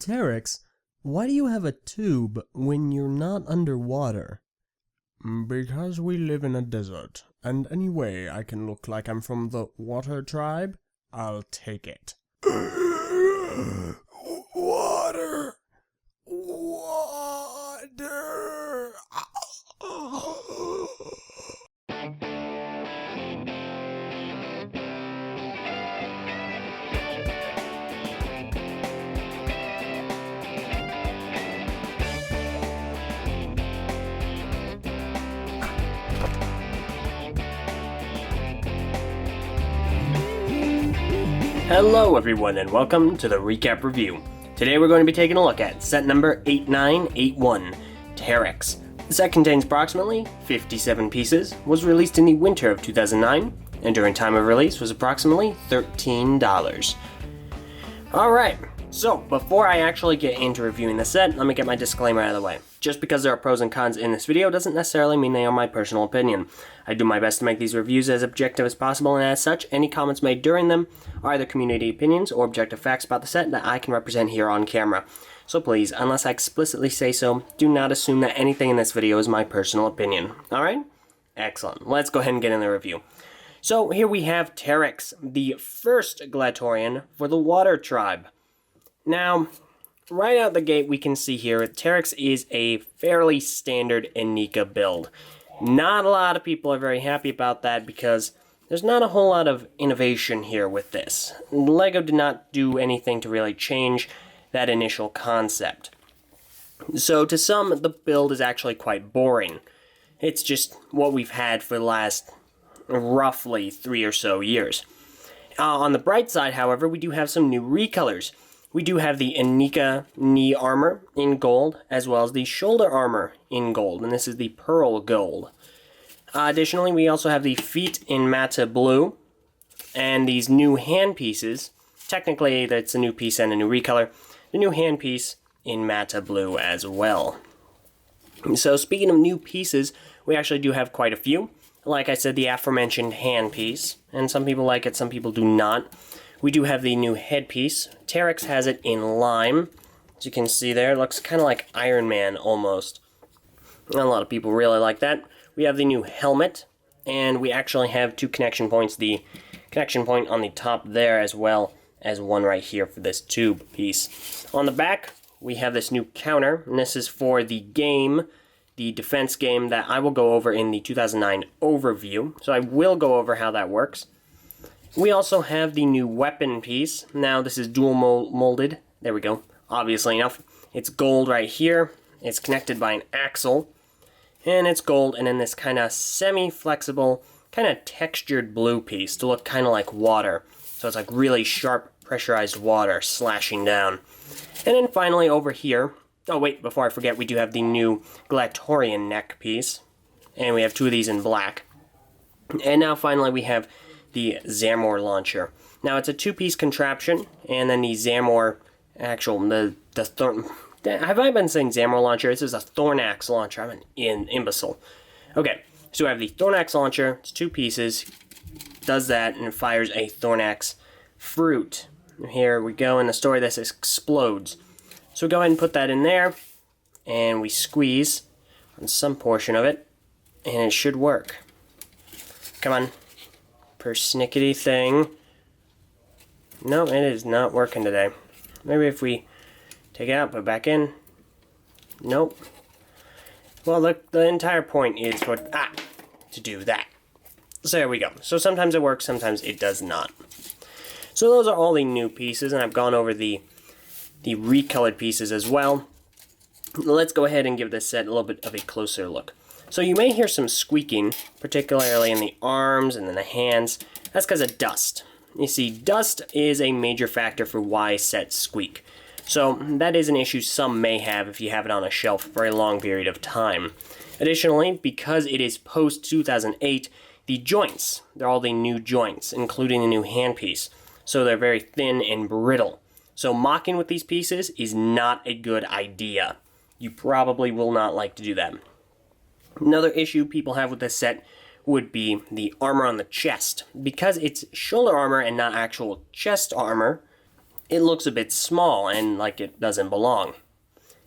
Tarix, why do you have a tube when you're not underwater? Because we live in a desert, and any way I can look like I'm from the water tribe, I'll take it. Water! Water! Hello everyone and welcome to the Recap Review. Today we're going to be taking a look at set number 8981, Tarix. The set contains approximately 57 pieces, was released in the winter of 2009, and during time of release was approximately $13. Alright, so before I actually get into reviewing the set, let me get my disclaimer out of the way. Just because there are pros and cons in this video doesn't necessarily mean they are my personal opinion. I do my best to make these reviews as objective as possible, and as such, any comments made during them are either community opinions or objective facts about the set that I can represent here on camera. So please, unless I explicitly say so, do not assume that anything in this video is my personal opinion. Alright? Excellent. Let's go ahead and get in the review. So here we have Tarix, the first Glatorian for the Water Tribe. Now, right out the gate we can see here, Tarix is a fairly standard Enika build. Not a lot of people are very happy about that because there's not a whole lot of innovation here with this. LEGO did not do anything to really change that initial concept. So to some, the build is actually quite boring. It's just what we've had for the last roughly 3 or so years. On the bright side, however, we do have some new recolors. We do have the Enika knee armor in gold, as well as the shoulder armor in gold, and this is the pearl gold. Additionally, we also have the feet in matte blue, and these new hand pieces. Technically, that's a new piece and a new recolor. The new hand piece in matte blue as well. So speaking of new pieces, we actually do have quite a few. Like I said, the aforementioned hand piece, and some people like it, some people do not. We do have the new headpiece. Tarix has it in lime. As you can see there, it looks kind of like Iron Man almost. And a lot of people really like that. We have the new helmet, and we actually have 2 connection points. The connection point on the top there, as well as one right here for this tube piece. On the back, we have this new counter, and this is for the game, the defense game that I will go over in the 2009 overview. So I will go over how that works. We also have the new weapon piece. Now this is dual molded. There we go. Obviously enough. It's gold right here. It's connected by an axle. And it's gold, and then this kind of semi-flexible, kind of textured blue piece to look kind of like water. So it's like really sharp, pressurized water slashing down. And then finally over here, oh wait, before I forget, we do have the new Glatorian neck piece. And we have 2 of these in black. And now finally we have the Zam More Launcher. Now it's a 2-piece contraption, and then the Zam More have I been saying Zam More Launcher? This is a Thornax launcher. I'm an imbecile. Okay, so we have the Thornax launcher. It's 2 pieces. Does that, and it fires a Thornax fruit. Here we go. In the story, this explodes. So we go ahead and put that in there, and we squeeze on some portion of it, and it should work. Come on. Persnickety thing. No, it is not working today. Maybe if we take it out, put it back in. Nope. Well, the entire point is for to do that. So there we go. So sometimes it works, sometimes it does not. So those are all the new pieces, and I've gone over the recolored pieces as well. Let's go ahead and give this set a little bit of a closer look. So you may hear some squeaking, particularly in the arms and in the hands. That's because of dust. You see, dust is a major factor for why sets squeak. So that is an issue some may have if you have it on a shelf for a long period of time. Additionally, because it is post-2008, the joints, they're all the new joints, including the new handpiece. So they're very thin and brittle. So mocking with these pieces is not a good idea. You probably will not like to do that. Another issue people have with this set would be the armor on the chest. Because it's shoulder armor and not actual chest armor, it looks a bit small and like it doesn't belong.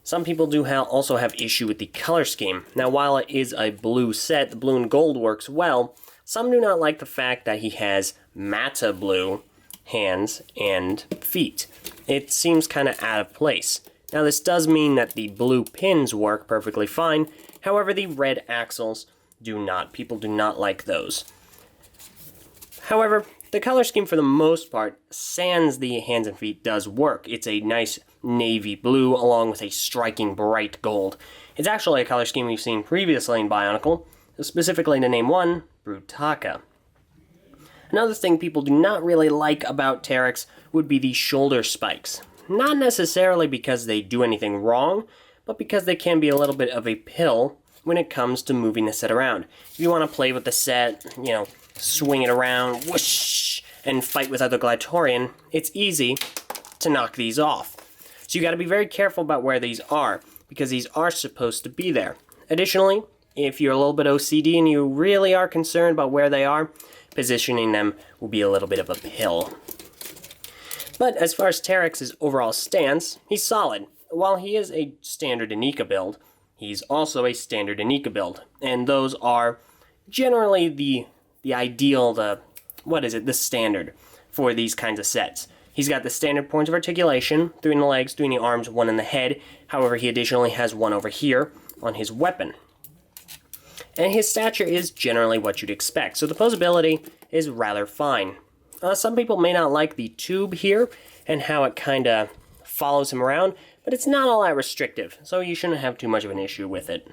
Some people do also have issue with the color scheme. Now, while it is a blue set, the blue and gold works well. Some do not like the fact that he has matte blue hands and feet. It seems kind of out of place. Now, this does mean that the blue pins work perfectly fine. However, the red axles do not. People do not like those. However, the color scheme for the most part, sans the hands and feet, does work. It's a nice navy blue along with a striking bright gold. It's actually a color scheme we've seen previously in Bionicle, specifically to name one, Brutaka. Another thing people do not really like about Tarix would be the shoulder spikes. Not necessarily because they do anything wrong, but because they can be a little bit of a pill when it comes to moving the set around. If you want to play with the set, swing it around, whoosh, and fight with other Glatorian, it's easy to knock these off. So you got to be very careful about where these are, because these are supposed to be there. Additionally, if you're a little bit OCD and you really are concerned about where they are, positioning them will be a little bit of a pill. But as far as Tarix's overall stance, he's solid. While he is a standard Anika build, he's also a standard Anika build. And those are generally the ideal, the standard for these kinds of sets. He's got the standard points of articulation, 3 in the legs, 3 in the arms, 1 in the head. However, he additionally has 1 over here on his weapon. And his stature is generally what you'd expect, so the posability is rather fine. Some people may not like the tube here and how it kind of follows him around, but it's not all that restrictive, so you shouldn't have too much of an issue with it.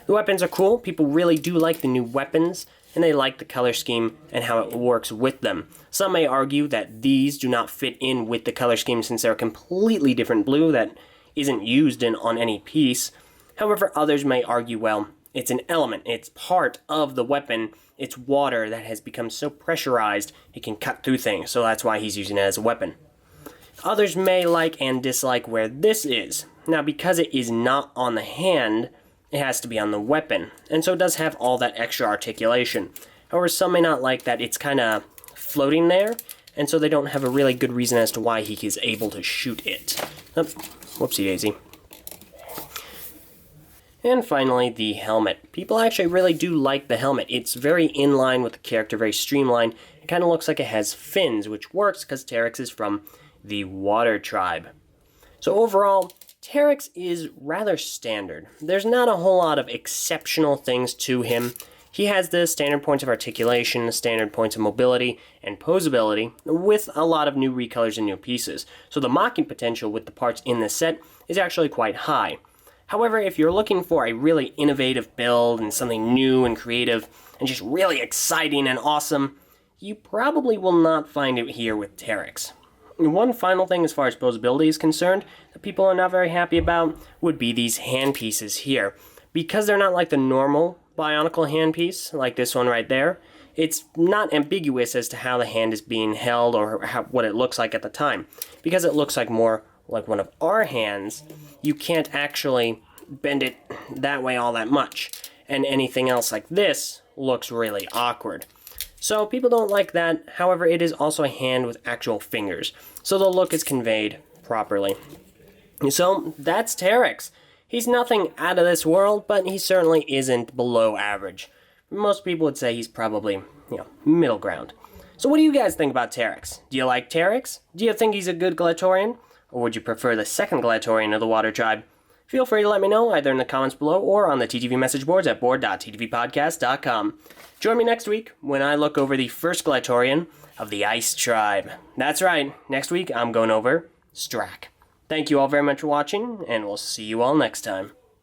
The weapons are cool. People really do like the new weapons, and they like the color scheme and how it works with them. Some may argue that these do not fit in with the color scheme since they're a completely different blue that isn't used on any piece. However, others may argue, well, it's an element, it's part of the weapon, it's water that has become so pressurized it can cut through things, so that's why he's using it as a weapon. Others may like and dislike where this is. Now, because it is not on the hand, it has to be on the weapon, and so it does have all that extra articulation. However, some may not like that it's kind of floating there, and so they don't have a really good reason as to why he is able to shoot it. Oh, whoopsie daisy. And finally, the helmet. People actually really do like the helmet. It's very in line with the character, very streamlined. It kind of looks like it has fins, which works because Tarix is from the Water Tribe. So overall, Tarix is rather standard. There's not a whole lot of exceptional things to him. He has the standard points of articulation, the standard points of mobility, and posability, with a lot of new recolors and new pieces. So the mocking potential with the parts in this set is actually quite high. However, if you're looking for a really innovative build and something new and creative and just really exciting and awesome, you probably will not find it here with Tarix. One final thing as far as posability is concerned that people are not very happy about would be these hand pieces here. Because they're not like the normal Bionicle hand piece, like this one right there, it's not ambiguous as to how the hand is being held or what it looks like at the time. Because it looks like more like one of our hands, you can't actually bend it that way all that much. And anything else like this looks really awkward. So people don't like that. However, it is also a hand with actual fingers, so the look is conveyed properly. So that's Tarix. He's nothing out of this world, but he certainly isn't below average. Most people would say he's probably, middle ground. So what do you guys think about Tarix? Do you like Tarix? Do you think he's a good Glatorian? Or would you prefer the second Glatorian of the Water Tribe? Feel free to let me know either in the comments below or on the TTV message boards at board.ttvpodcast.com. Join me next week when I look over the first Glatorian of the Ice Tribe. That's right, next week I'm going over Strack. Thank you all very much for watching, and we'll see you all next time.